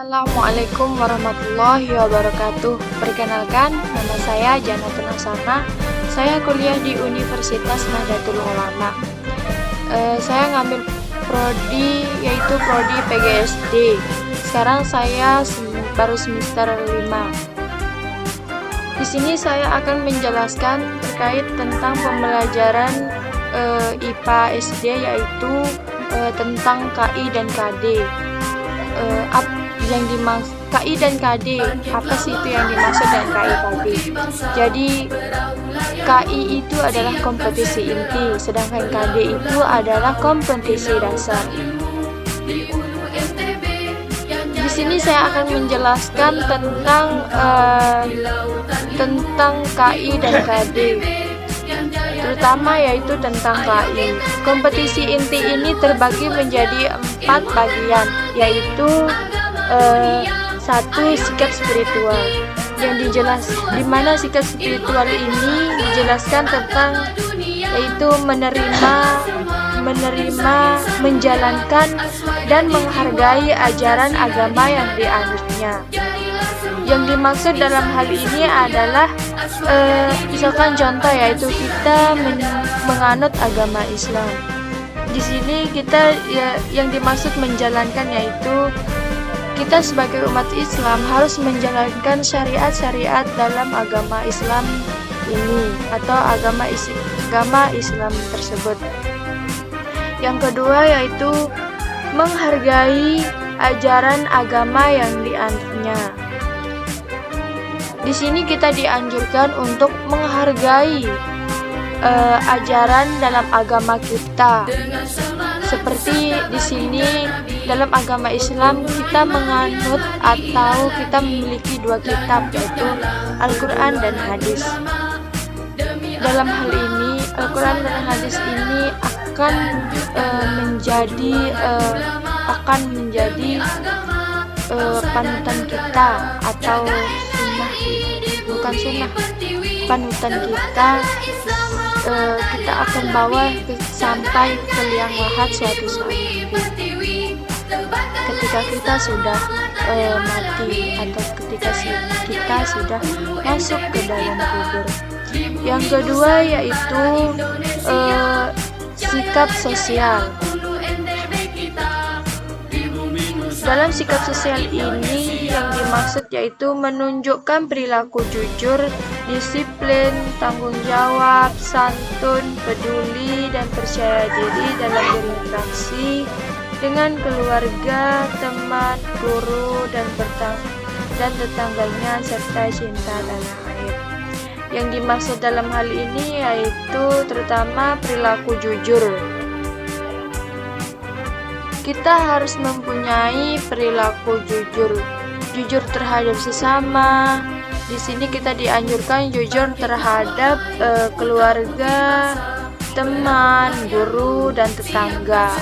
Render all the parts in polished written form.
Assalamualaikum warahmatullahi wabarakatuh. Perkenalkan, nama saya Janatun Asana. Saya kuliah di Universitas Nahdlatul Ulama. Saya ngambil prodi yaitu prodi PGSD. Sekarang saya baru semester 5. Di sini saya akan menjelaskan terkait tentang pembelajaran IPA SD, yaitu tentang KI dan KD. Yang dimaksud KI dan KD, apa sih itu yang dimaksud dengan KI KD? Jadi KI itu adalah kompetisi inti, sedangkan KD itu adalah kompetisi dasar. Di sini saya akan menjelaskan tentang KI dan KD, terutama yaitu tentang KI. Kompetisi inti ini terbagi menjadi 4 bagian, yaitu 1. Sikap spiritual, di mana sikap spiritual ini dijelaskan tentang yaitu menerima, menjalankan dan menghargai ajaran agama yang dianutnya. Yang dimaksud dalam hal ini adalah misalkan contoh, yaitu kita menganut agama Islam. Di sini kita yang dimaksud menjalankan yaitu kita sebagai umat Islam harus menjalankan syariat-syariat dalam agama Islam ini atau agama Islam tersebut. Yang kedua yaitu menghargai ajaran agama yang dianutnya. Di sini kita dianjurkan untuk menghargai ajaran dalam agama kita. Seperti di sini dalam agama Islam kita menganut atau kita memiliki 2 kitab, yaitu Al-Quran dan hadis. Dalam hal ini Al-Quran dan hadis ini akan menjadi panutan kita atau panutan kita. Kita akan bawa sampai ke liang lahat suatu saat ketika kita sudah mati atau ketika kita sudah masuk ke dalam kubur. Yang kedua yaitu sikap sosial. Dalam sikap sosial ini yang dimaksud yaitu menunjukkan perilaku jujur, disiplin, tanggung jawab, santun, peduli, dan percaya diri dalam berinteraksi dengan keluarga, teman, guru, dan tetangganya, serta cinta tanah air. Yang dimaksud dalam hal ini yaitu terutama perilaku jujur. Kita harus mempunyai perilaku jujur terhadap sesama. Di sini kita dianjurkan jujur terhadap keluarga, teman, guru, dan tetangga.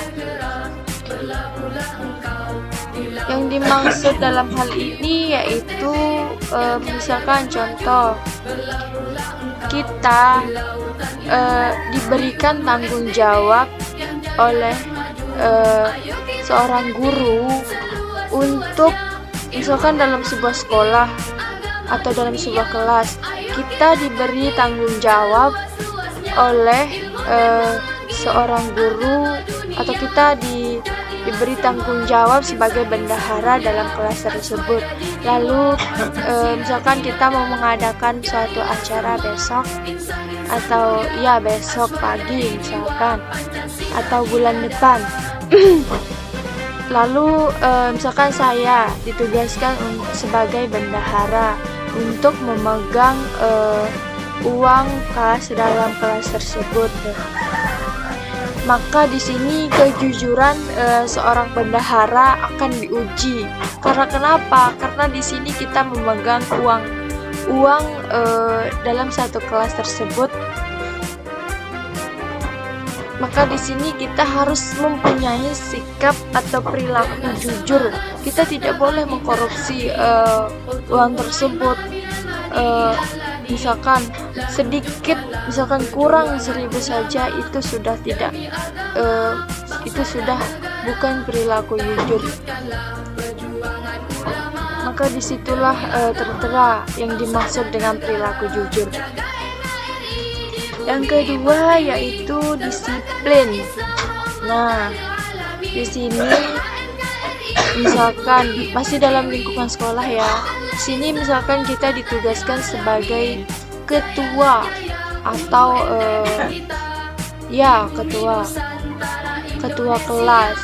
Yang dimaksud dalam hal ini yaitu misalkan contoh, kita diberikan tanggung jawab oleh seorang guru untuk misalkan dalam sebuah sekolah atau dalam sebuah kelas, kita diberi tanggung jawab oleh seorang guru atau kita diberi tanggung jawab sebagai bendahara dalam kelas tersebut. Lalu misalkan kita mau mengadakan suatu acara besok atau besok pagi misalkan atau bulan depan. Lalu misalkan saya ditugaskan sebagai bendahara untuk memegang uang kas dalam kelas tersebut. Maka di sini kejujuran seorang bendahara akan diuji. Karena kenapa? Karena di sini kita memegang uang dalam satu kelas tersebut. Maka di sini kita harus mempunyai sikap atau perilaku jujur. Kita tidak boleh mengkorupsi uang tersebut. Misalkan sedikit, misalkan kurang 1.000 saja, itu sudah tidak, itu sudah bukan perilaku jujur. maka disitulah tertera yang dimaksud dengan perilaku jujur. Yang kedua yaitu disiplin. Nah, di sini misalkan masih dalam lingkungan sekolah ya. Di sini misalkan kita ditugaskan sebagai ketua atau ketua kelas.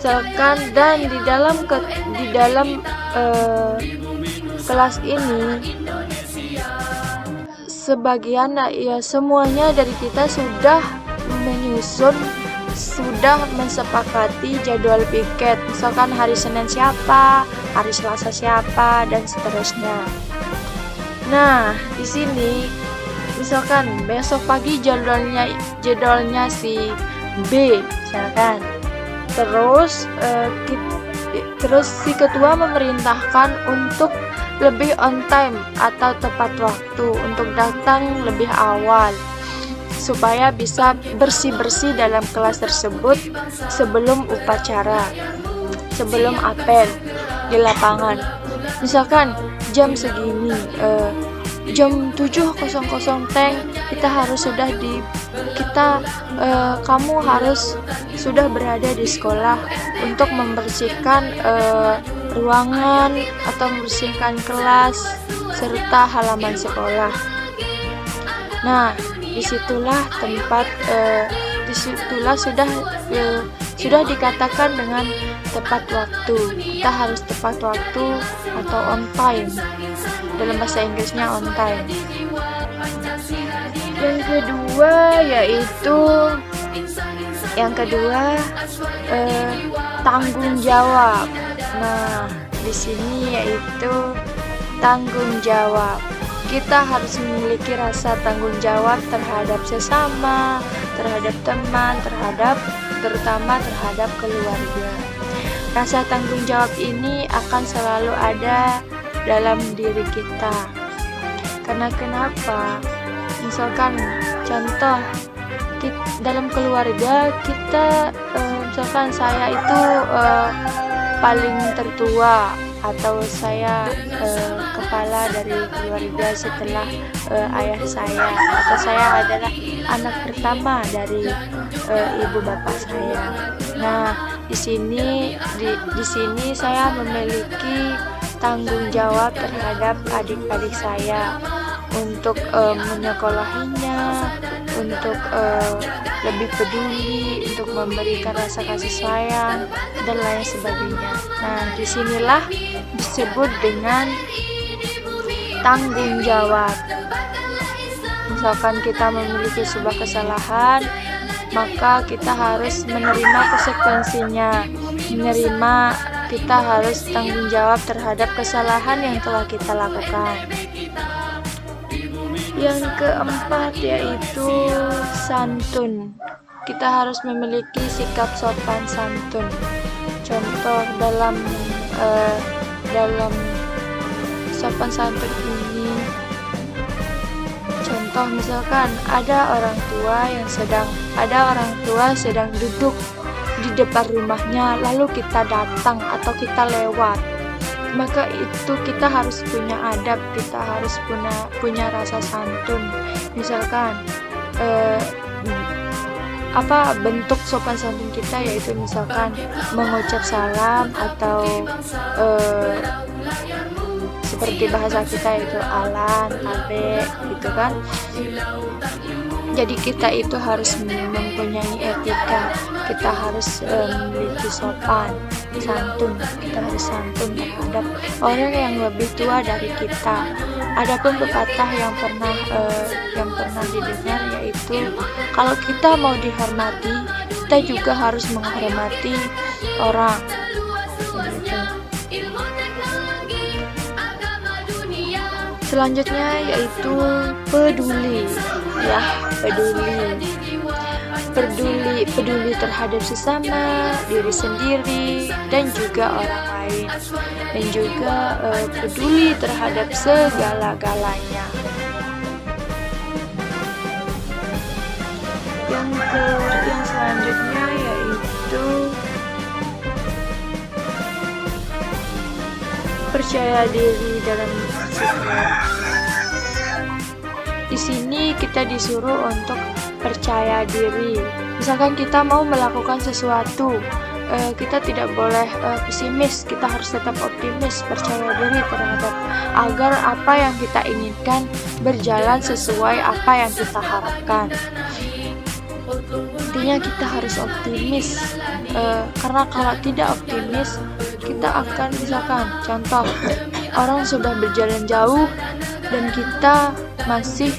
Misalkan dan di dalam kelas ini sebagian ya semuanya dari kita sudah mensepakati jadwal piket, misalkan hari Senin siapa, hari Selasa siapa, dan seterusnya. Nah, di sini misalkan besok pagi jadwalnya si B, misalkan. Terus si ketua memerintahkan untuk lebih on time atau tepat waktu, untuk datang lebih awal supaya bisa bersih-bersih dalam kelas tersebut sebelum upacara, sebelum apel di lapangan. Misalkan jam segini, jam 7.00 kamu harus sudah berada di sekolah untuk membersihkan ruangan atau membersihkan kelas serta halaman sekolah. Nah, disitulah sudah dikatakan dengan tepat waktu. Kita harus tepat waktu atau on time. Dalam bahasa Inggrisnya on time. Yang kedua tanggung jawab. Nah, di sini yaitu tanggung jawab. Kita harus memiliki rasa tanggung jawab terhadap sesama, terhadap teman, terutama terhadap keluarga. Rasa tanggung jawab ini akan selalu ada dalam diri kita. Karena kenapa? Misalkan contoh dalam keluarga kita, misalkan saya itu paling tertua atau saya kepala dari keluarga setelah ayah saya, atau saya adalah anak pertama dari ibu bapak saya. Nah, di sini saya memiliki tanggung jawab terhadap adik-adik saya untuk menyekolahinya, untuk lebih peduli, untuk memberikan rasa kasih sayang dan lain sebagainya. Nah, disinilah disebut dengan tanggung jawab. Misalkan kita memiliki sebuah kesalahan, maka kita harus menerima konsekuensinya. Kita harus tanggung jawab terhadap kesalahan yang telah kita lakukan. Yang keempat yaitu santun. Kita harus memiliki sikap sopan santun. Contoh dalam sopan santun ini, contoh misalkan ada orang tua sedang duduk di depan rumahnya, lalu kita datang atau kita lewat, maka itu kita harus punya adab, kita harus punya rasa santun. Misalkan bentuk sopan santun kita yaitu misalkan mengucap salam atau seperti bahasa kita itu alan, abe, gitu kan. Jadi kita itu harus mempunyai etika, kita harus memiliki sopan santun, kita harus santun terhadap orang yang lebih tua dari kita. Adapun pepatah yang pernah didengar yaitu kalau kita mau dihormati, kita juga harus menghormati orang. Selanjutnya yaitu peduli, ya, peduli terhadap sesama, diri sendiri, dan juga orang lain, dan juga peduli terhadap segala-galanya. Yang selanjutnya yaitu percaya diri dalam sikap. Di sini kita disuruh untuk percaya diri. Misalkan kita mau melakukan sesuatu, kita tidak boleh pesimis, kita harus tetap optimis, percaya diri terhadap agar apa yang kita inginkan berjalan sesuai apa yang kita harapkan. Intinya kita harus optimis, karena kalau tidak optimis kita akan, misalkan contoh, orang sudah berjalan jauh dan kita masih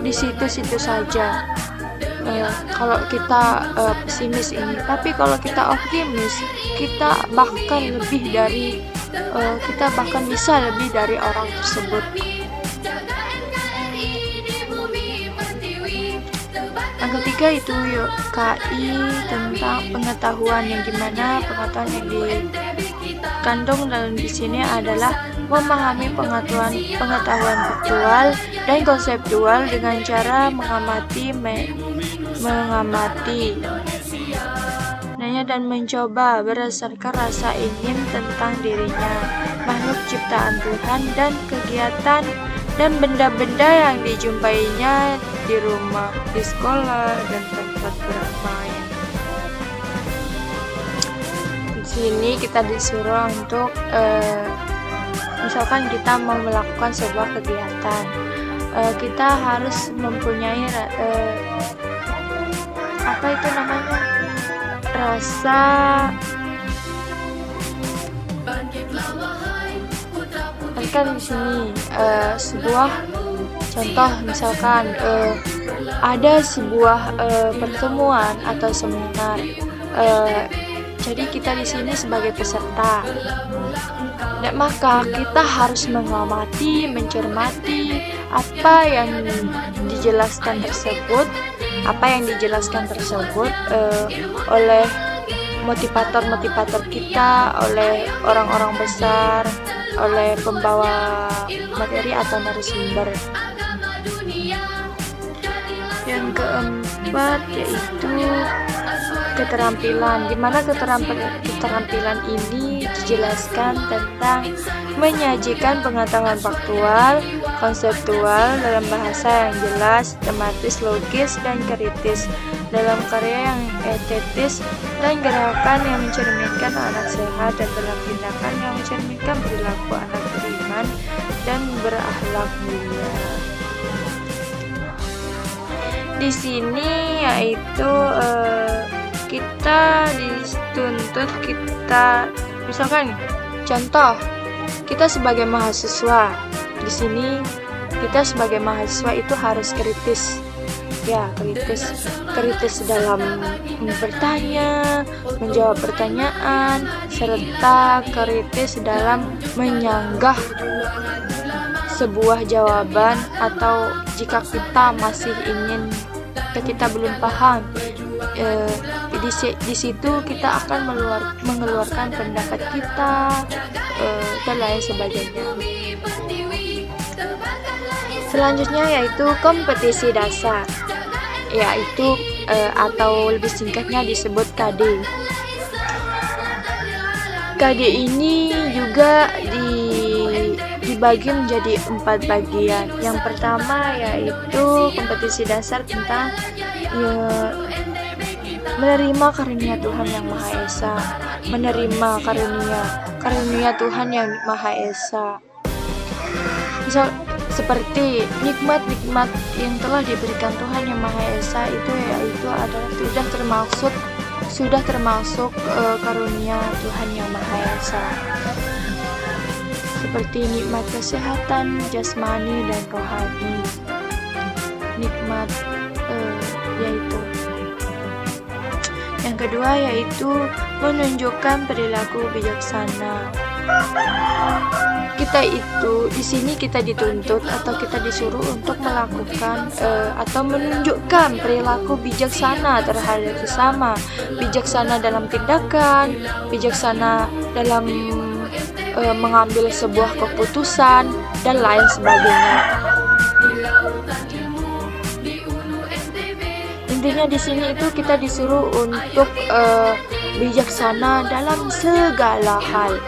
di situ-situ saja. Kalau kita pesimis ini, tapi kalau kita optimis, kita bahkan bisa lebih dari orang tersebut. Yang ketiga itu KI tentang pengetahuan, yang dimana pengetahuan yang dikandung dalam di sini adalah memahami pengetahuan faktual dan konseptual dengan cara mengamati nanya dan mencoba berdasarkan rasa ingin tentang dirinya, makhluk ciptaan Tuhan, dan kegiatan dan benda-benda yang dijumpainya di rumah, di sekolah, dan tempat bermain. Di sini kita disuruh untuk misalkan kita mau melakukan sebuah kegiatan, kita harus mempunyai rasa kan di sini sebuah contoh, misalkan ada sebuah pertemuan atau seminar, jadi kita di sini sebagai peserta. Dan maka kita harus mengamati, mencermati apa yang dijelaskan tersebut oleh motivator kita, oleh orang-orang besar, oleh pembawa materi atau narasumber. Yang keempat yaitu keterampilan, di mana keterampilan ini dijelaskan tentang menyajikan pengetahuan faktual, konseptual dalam bahasa yang jelas, tematis, logis, dan kritis, dalam karya yang estetis dan gerakan yang mencerminkan anak sehat, dan dalam tindakan yang mencerminkan perilaku anak beriman dan berakhlak mulia. Di sini yaitu kita dituntut, misalkan contoh, kita sebagai mahasiswa di sini, kita sebagai mahasiswa itu harus kritis dalam bertanya, menjawab pertanyaan, serta kritis dalam menyanggah sebuah jawaban, atau jika kita masih kita belum paham, di situ kita akan mengeluarkan pendapat kita dan lain sebagainya. Selanjutnya yaitu kompetisi dasar, yaitu atau lebih singkatnya disebut KD. KD ini juga dibagi menjadi 4 bagian. Yang pertama yaitu kompetisi dasar tentang menerima karunia Tuhan yang Maha Esa, menerima karunia Tuhan yang Maha Esa. Misal seperti nikmat-nikmat yang telah diberikan Tuhan yang Maha Esa itu yaitu adalah sudah termasuk karunia Tuhan yang Maha Esa, seperti nikmat kesehatan jasmani dan rohani, nikmat yaitu. Yang kedua yaitu menunjukkan perilaku bijaksana. Kita itu di sini kita dituntut atau kita disuruh untuk melakukan atau menunjukkan perilaku bijaksana terhadap sesama, bijaksana dalam tindakan, bijaksana dalam mengambil sebuah keputusan dan lain sebagainya. Intinya di sini itu kita disuruh untuk bijaksana dalam segala hal.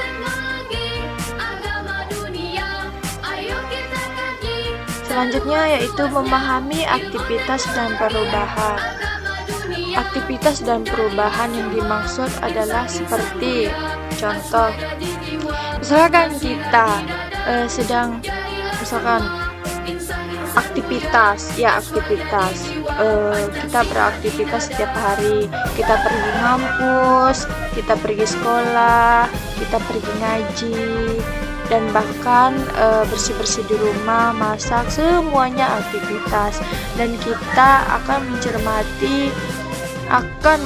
Selanjutnya yaitu memahami aktivitas dan perubahan. Aktivitas dan perubahan yang dimaksud adalah seperti contoh, misalkan kita sedang aktivitas, kita beraktivitas setiap hari, kita pergi ngampus, kita pergi sekolah, kita pergi ngaji, dan bahkan bersih-bersih di rumah, masak, semuanya aktivitas. Dan kita akan mencermati, akan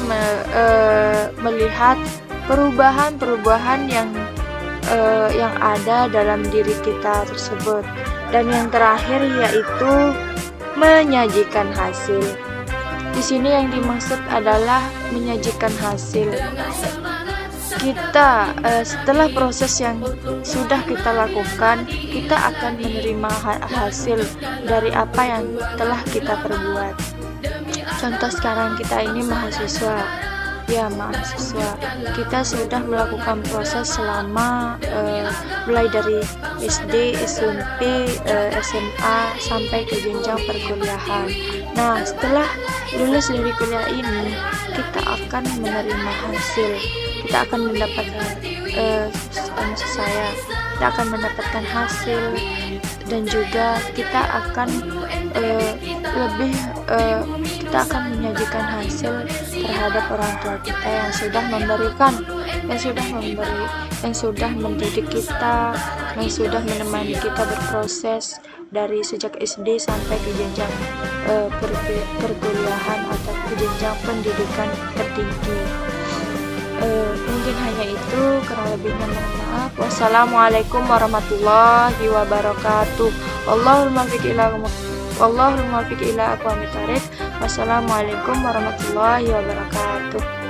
melihat perubahan-perubahan yang ada dalam diri kita tersebut. Dan yang terakhir yaitu menyajikan hasil. Di sini yang dimaksud adalah menyajikan hasil. Kita setelah proses yang sudah kita lakukan, kita akan menerima hasil dari apa yang telah kita perbuat. Contoh sekarang kita ini mahasiswa, kita sudah melakukan proses selama mulai dari SD, SMP, SMA sampai ke jenjang perkuliahan. Nah, setelah lulus dari kuliah ini, kita akan menerima hasil. Kita akan mendapatkan kita akan mendapatkan hasil, dan juga kita akan kita akan menyajikan hasil terhadap orang tua kita yang sudah memberikan, yang sudah mendidik kita, yang sudah menemani kita berproses dari sejak SD sampai ke jenjang perkuliahan atau ke jenjang pendidikan tertinggi. Mungkin hanya itu, kurang lebihnya mohon maaf. Wassalamualaikum warahmatullahi wabarakatuh. Wallahul muwaffiq ila aqwamit thoriq. Wassalamualaikum warahmatullahi wabarakatuh.